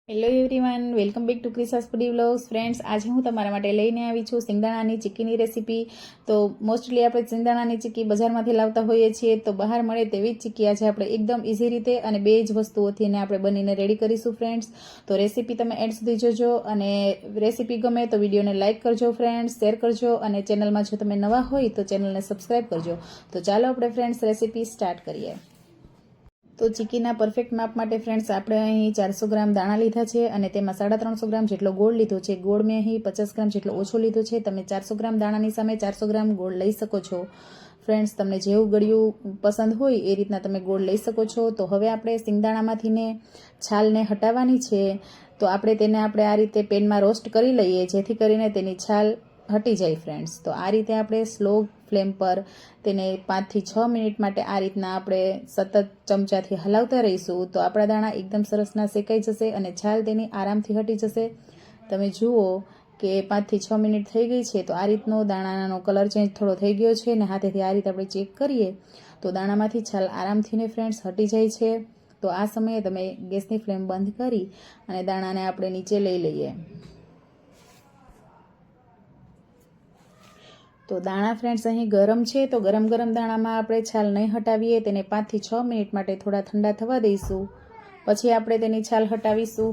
Hello everyone, welcome back to ક્રિસાસ foodie vlogs. Friends, આજે હું તમારા માટે લઈને આવી છું સિંગદાણાની ચીક્કીની રેસીપી. તો મોસ્ટલી આપણે સિંગદાણાની ચીક્કી બજારમાંથી લાવતા હોઈએ છીએ, તો બહાર મળે તેવી જ ચીક્કી આજે આપણે એકદમ ઇઝી રીતે અને બે જ વસ્તુઓથી આપણે બનીને રેડી કરીશું ફ્રેન્ડ્સ. તો રેસીપી તમે એન્ડ સુધી જોજો અને રેસીપી ગમે તો વિડીયોને લાઇક કરજો ફ્રેન્ડ્સ, શેર કરજો અને ચેનલમાં જો તમે નવા હોય તો ચેનલને સબસ્ક્રાઈબ કરજો. તો ચાલો આપણે ફ્રેન્ડ્સ રેસીપી સ્ટાર્ટ કરીએ. તો ચીક્કીના પરફેક્ટ માપ માટે ફ્રેન્ડ્સ આપણે અહીં 400 ગ્રામ દાણા લીધા છે અને તેમાં 350 ગ્રામ જેટલો ગોળ લીધો છે. ગોળ મેં અહીં 50 ગ્રામ જેટલો ઓછો લીધો છે. તમે 400 ગ્રામ દાણાની સામે 400 ગ્રામ ગોળ લઈ શકો છો ફ્રેન્ડ્સ. તમને જેવું ગળ્યું પસંદ હોય એ રીતના તમે ગોળ લઈ શકો છો. તો હવે આપણે સિંગદાણામાંથીને છાલને હટાવવાની છે. તો આપણે આ રીતે પેનમાં રોસ્ટ કરી લઈએ, જેથી કરીને તેની છાલ હટી જાય ફ્રેન્ડ્સ. તો આ રીતે આપણે સ્લો ફ્લેમ પર તેને 5 થી 6 મિનિટ માટે આ રીતના આપણે સતત ચમચાથી હલાવતા રહીશું. તો આપણા દાણા એકદમ સરસના શેકાઈ જશે અને છાલ તેની આરામથી હટી જશે. તમે જુઓ કે 5 થી 6 મિનિટ થઈ ગઈ છે. તો આ રીતનો દાણાનો કલર ચેન્જ થોડો થઈ ગયો છે અને હાથેથી આ રીતે આપણે ચેક કરીએ તો દાણામાંથી છાલ આરામથી ને ફ્રેન્ડ્સ હટી જાય છે. તો આ સમયે તમે ગેસની ફ્લેમ બંધ કરી અને દાણાને આપણે નીચે લઈ લઈએ. તો દાણા ફ્રેન્ડ્સ અહીં ગરમ છે, તો ગરમ દાણામાં આપણે છાલ નહીં હટાવીએ, તેને 5 થી 6 મિનિટ માટે થોડા ઠંડા થવા દઈશું. પછી આપણે તેની છાલ હટાવીશું.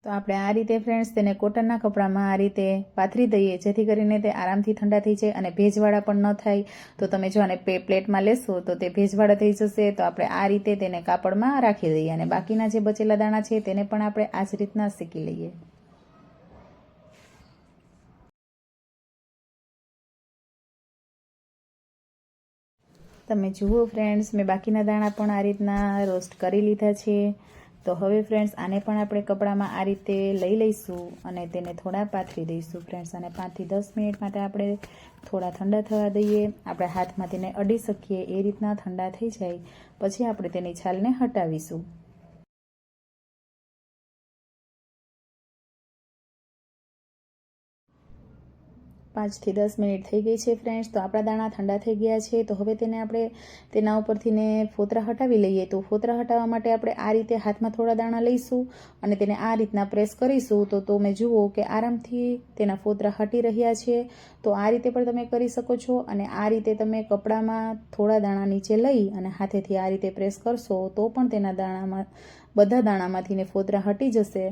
તો આપણે આ રીતે ફ્રેન્ડ્સ તેને કોટનના કપડામાં આ રીતે પાથરી દઈએ, જેથી કરીને તે આરામથી ઠંડા થઈ જાય અને ભેજવાળા પણ ન થાય. તો તમે જો આને પ્લેટમાં લેશો તો તે ભેજવાળા થઈ જશે. તો આપણે આ રીતે તેને કાપડમાં રાખી દઈએ અને બાકીના જે બચેલા દાણા છે તેને પણ આપણે આ જ રીતના શેકી લઈએ. તમે જુઓ ફ્રેન્ડ્સ, મેં બાકીના દાણા પણ આ રીતના રોસ્ટ કરી લીધા છે. તો હવે ફ્રેન્ડ્સ આને પણ આપણે કપડામાં આ રીતે લઈ લઈશું અને તેને થોડા પાથરી દઈશું ફ્રેન્ડ્સ. અને 5 થી 10 મિનિટ માટે આપણે થોડા ઠંડા થવા દઈએ. આપણે હાથમાં તેને અડી શકીએ એ રીતના ઠંડા થઈ જાય પછી આપણે તેની છાલને હટાવીશું. 5 થી 10 મિનિટ થઈ ગઈ છે ફ્રેન્ડ્સ. તો આપણા દાણા ઠંડા થઈ ગયા છે. તો હવે તેને આપણે તેના ઉપરથી ફોતરા હટાવી લઈએ. તો ફોતરા હટાવવા માટે આપણે આ રીતે હાથમાં થોડા દાણા લઈશું અને તેને આ રીતના પ્રેસ કરીશું. તો તમે જુઓ કે આરામથી તેના ફોતરા હટી રહ્યા છે. તો આ રીતે પણ તમે કરી શકો છો અને આ રીતે તમે કપડામાં થોડા દાણા નીચે લઈ અને હાથેથી આ રીતે પ્રેસ કરશો તો પણ તેના બધા દાણામાંથી ફોતરા હટી જશે.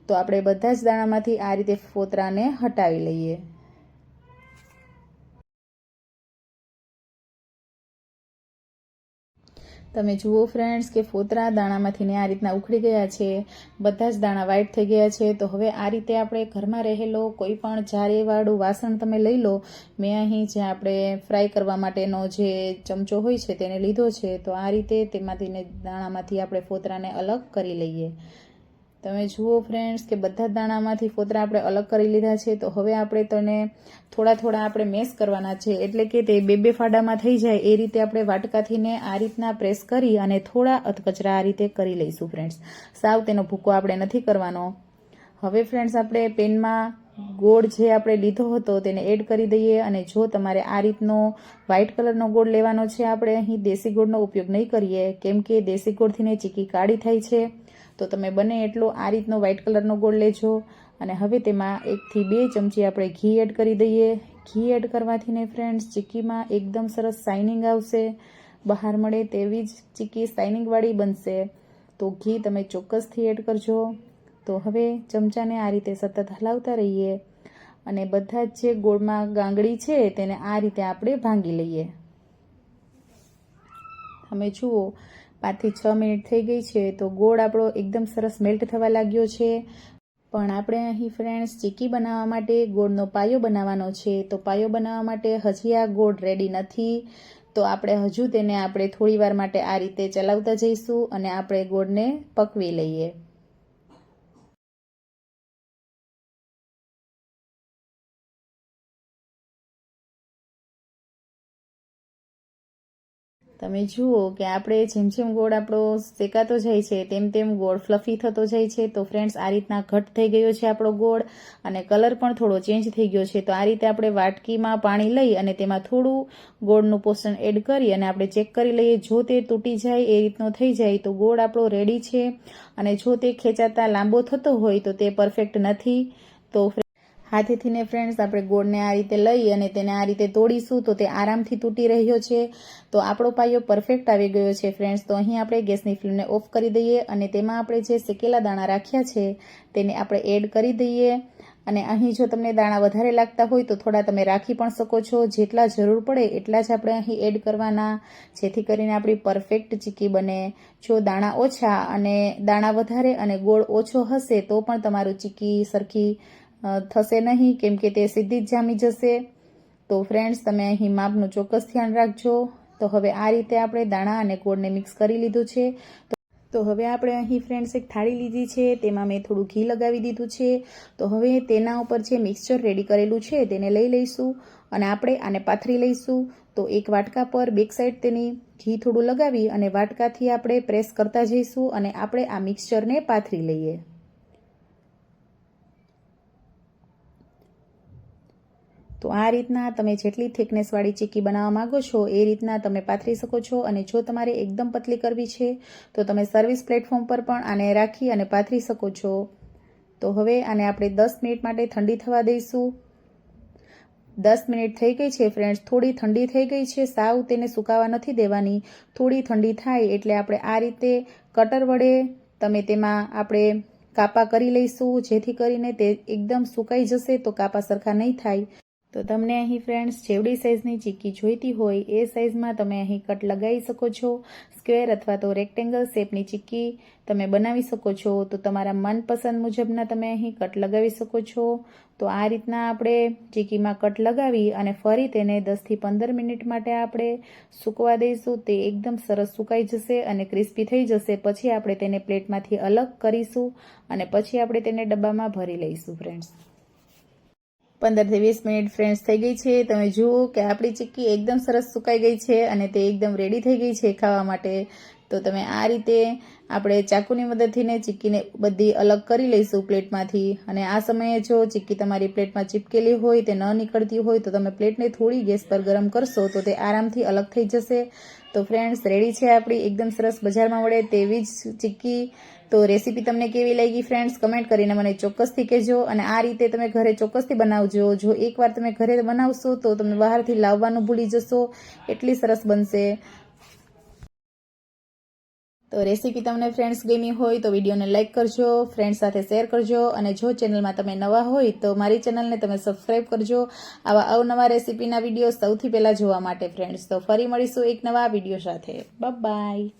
તો આપણે બધા જ દાણામાંથી આ રીતે ફોતરાને હટાવી લઈએ. તમે જુઓ ફ્રેન્ડ્સ કે ફોતરા દાણામાંથી આ રીતના ઉખડી ગયા છે. બધા જ દાણા વ્હાઈટ થઈ ગયા છે. તો હવે આ રીતે આપણે ઘરમાં રહેલો કોઈ પણ જારીવાળું વાસણ તમે લઈ લો. મેં અહીં જે આપણે ફ્રાય કરવા માટેનો જે ચમચો હોય છે તેને લીધો છે. તો આ રીતે તેમાંથી દાણામાંથી આપણે ફોતરાને અલગ કરી લઈએ. તમે જુઓ ફ્રેન્ડ્સ કે બધા જ દાણામાંથી ફોતરા આપણે અલગ કરી લીધા છે. તો હવે આપણે તેને થોડા આપણે મેશ કરવાના છે, એટલે કે તે બે ફાડામાં થઈ જાય એ રીતે આપણે વાટકાથીને આ રીતના પ્રેસ કરી અને થોડા અધકચરા આ રીતે કરી લઈશું ફ્રેન્ડ્સ. સાવ તેનો ભૂકો આપણે નથી કરવાનો. હવે ફ્રેન્ડ્સ આપણે પેનમાં ગોળ જે આપણે લીધો હતો તેને એડ કરી દઈએ. અને જો તમારે આ રીતનો વ્હાઈટ કલરનો ગોળ લેવાનો છે, આપણે અહીં દેશી ગોળનો ઉપયોગ નહીં કરીએ, કેમ કે દેશી ગોળથી ચીક્કી કાળી થાય છે. તો તમે બને એટલો આ રીતનો વ્હાઈટ કલરનો ગોળ લેજો. અને હવે તેમાં 1 થી 2 ચમચી આપણે ઘી એડ કરી દઈએ. ઘી એડ કરવાથી ફ્રેન્ડ્સ ચીક્કીમાં એકદમ સરસ શાઇનિંગ આવશે. બહાર મળે તેવી જ ચીક્કી શાઇનિંગવાળી બનશે. તો ઘી તમે ચોક્કસથી એડ કરજો. તો હવે ચમચાને આ રીતે સતત હલાવતા રહીએ અને બધા જ જે ગોળમાં ગાંગડી છે તેને આ રીતે આપણે ભાંગી લઈએ. તમે જુઓ 5 થી 6 મિનિટ થઈ ગઈ છે. તો ગોળ આપણો એકદમ સરસ મેલ્ટ થવા લાગ્યો છે. પણ આપણે અહીં ફ્રેન્ડ્સ ચીક્કી બનાવવા માટે ગોળનો પાયો બનાવવાનો છે. તો પાયો બનાવવા માટે હજી આ ગોળ રેડી નથી. તો આપણે થોડી વાર માટે આ રીતે ચલાવતા જઈશું અને આપણે ગોળને પકવી લઈએ. તમે જુઓ કે આપણે જેમ જેમ ગોળ આપણો શેકાતો જાય છે તેમ તેમ ગોળ ફ્લફી થતો જાય છે. તો ફ્રેન્ડ્સ આ રીતના ઘટ થઈ ગયો છે આપણો ગોળ અને કલર પણ થોડો ચેન્જ થઈ ગયો છે. તો આ રીતે આપણે વાટકીમાં પાણી લઈ અને તેમાં થોડું ગોળનું પોષણ એડ કરી અને આપણે ચેક કરી લઈએ. જો તે તૂટી જાય એ રીતનો થઈ જાય તો ગોળ આપણો રેડી છે, અને જો તે ખેંચાતા લાંબો થતો હોય તો તે પરફેક્ટ નથી. તો હાથેથી ને ફ્રેન્ડ્સ આપણે ગોળને આ રીતે લઈ અને તેને આ રીતે તોડીશું તો તે આરામથી તૂટી રહ્યો છે. તો આપણો પાયો પરફેક્ટ આવી ગયો છે ફ્રેન્ડ્સ. તો અહીં આપણે ગેસની ફ્લેમને ઓફ કરી દઈએ અને તેમાં આપણે જે શેકેલા દાણા રાખ્યા છે તેને આપણે એડ કરી દઈએ. અને અહીં જો તમને દાણા વધારે લાગતા હોય તો થોડા તમે રાખી પણ શકો છો. જેટલા જરૂર પડે એટલા જ આપણે અહીં એડ કરવાના, જેથી કરીને આપણી પરફેક્ટ ચીક્કી બને. જો દાણા ઓછા અને દાણા વધારે અને ગોળ ઓછો હશે તો પણ તમારું ચીક્કી સરખી થશે નહીં, કેમ કે તે સીધી જ જામી જશે. તો ફ્રેન્ડ્સ તમે અહીં માપનું ચોક્કસ ધ્યાન રાખજો. તો હવે આ રીતે આપણે દાણા અને ગોળને મિક્સ કરી લીધું છે. તો હવે આપણે અહીં ફ્રેન્ડ્સ એક થાળી લીધી છે, તેમાં મેં થોડું ઘી લગાવી દીધું છે. તો હવે તેના ઉપર જે મિક્સચર રેડી કરેલું છે તેને લઈ લઈશું અને આપણે આને પાથરી લઈશું. તો એક વાટકા પર બેક સાઈડ તેની ઘી થોડું લગાવી અને વાટકાથી આપણે પ્રેસ કરતા જઈશું અને આપણે આ મિક્સચરને પાથરી લઈએ. તો આ રીતના તમે જેટલી થિકનેસવાળી ચીક્કી બનાવવા માંગો છો એ રીતના તમે પાથરી શકો છો. અને જો તમારે એકદમ પતલી કરવી છે તો તમે સર્વિસ પ્લેટફોર્મ પર પણ આને રાખી અને પાથરી શકો છો. તો હવે આને આપણે 10 મિનિટ માટે ઠંડી થવા દઈશું. 10 મિનિટ થઈ ગઈ છે ફ્રેન્ડ્સ. થોડી ઠંડી થઈ ગઈ છે, સાવ તેને સુકાવા નથી દેવાની. થોડી ઠંડી થાય એટલે આપણે આ રીતે કટર વડે તમે તેમાં આપણે કાપા કરી લઈશું, જેથી કરીને તે એકદમ સુકાઈ જશે તો કાપા સરખા નહીં થાય. તો તમને અહીં ફ્રેન્ડ્સ જેવડી સાઇઝની ચીક્કી જોઈતી હોય એ સાઇઝમાં તમે અહીં કટ લગાવી શકો છો. સ્ક્વેર અથવા તો રેક્ટેંગલ શેપની ચીક્કી તમે બનાવી શકો છો. તો તમારા મનપસંદ મુજબના તમે અહીં કટ લગાવી શકો છો. તો આ રીતના આપણે ચીક્કીમાં કટ લગાવી અને ફરી તેને 10 થી 15 મિનિટ માટે આપણે સૂકવા દઈશું. તે એકદમ સરસ સુકાઈ જશે અને ક્રિસ્પી થઈ જશે. પછી આપણે તેને પ્લેટમાંથી અલગ કરીશું અને પછી આપણે તેને ડબ્બામાં ભરી લઈશું ફ્રેન્ડ્સ. 15 થી 20 મિનિટ ફ્રેન્ડ્સ થઈ ગઈ છે. તમે જુઓ કે આપણી ચીક્કી એકદમ સરસ સુકાઈ ગઈ છે અને તે એકદમ રેડી થઈ ગઈ છે ખાવા માટે. તો તમે આ રીતે આપણે ચાકુની મદદથી ને ચીક્કીને બધી અલગ કરી લઈશું પ્લેટમાંથી. અને આ સમયે જો ચીક્કી તમારી પ્લેટમાં ચીપકેલી હોય, તે ન નીકળતી હોય તો તમે પ્લેટને થોડી ગેસ પર ગરમ કરશો તો તે આરામથી અલગ થઈ જશે. તો ફ્રેન્ડ્સ રેડી છે આપણી એકદમ સરસ બજારમાં મળે તેવી જ ચીક્કી. તો રેસીપી તમને કેવી લાગી ફ્રેન્ડ્સ કમેન્ટ કરીને મને ચોક્કસથી કહેજો. અને આ રીતે તમે ઘરે ચોક્કસથી બનાવજો. જો એકવાર તમે ઘરે બનાવશો તો તમે બહારથી લાવવાનું ભૂલી જશો, એટલી સરસ બનશે. તો રેસીપી તમને ફ્રેન્ડ્સ ગમી હોય તો વિડીયોને લાઇક કરજો, ફ્રેન્ડ્સ સાથે શેર કરજો. અને જો ચેનલમાં તમે નવા હોય તો મારી ચેનલને તમે સબસ્ક્રાઈબ કરજો, આવા અવનવા રેસીપીના વિડીયો સૌથી પહેલાં જોવા માટે ફ્રેન્ડ્સ. તો ફરી મળીશું એક નવા વિડીયો સાથે. બાય.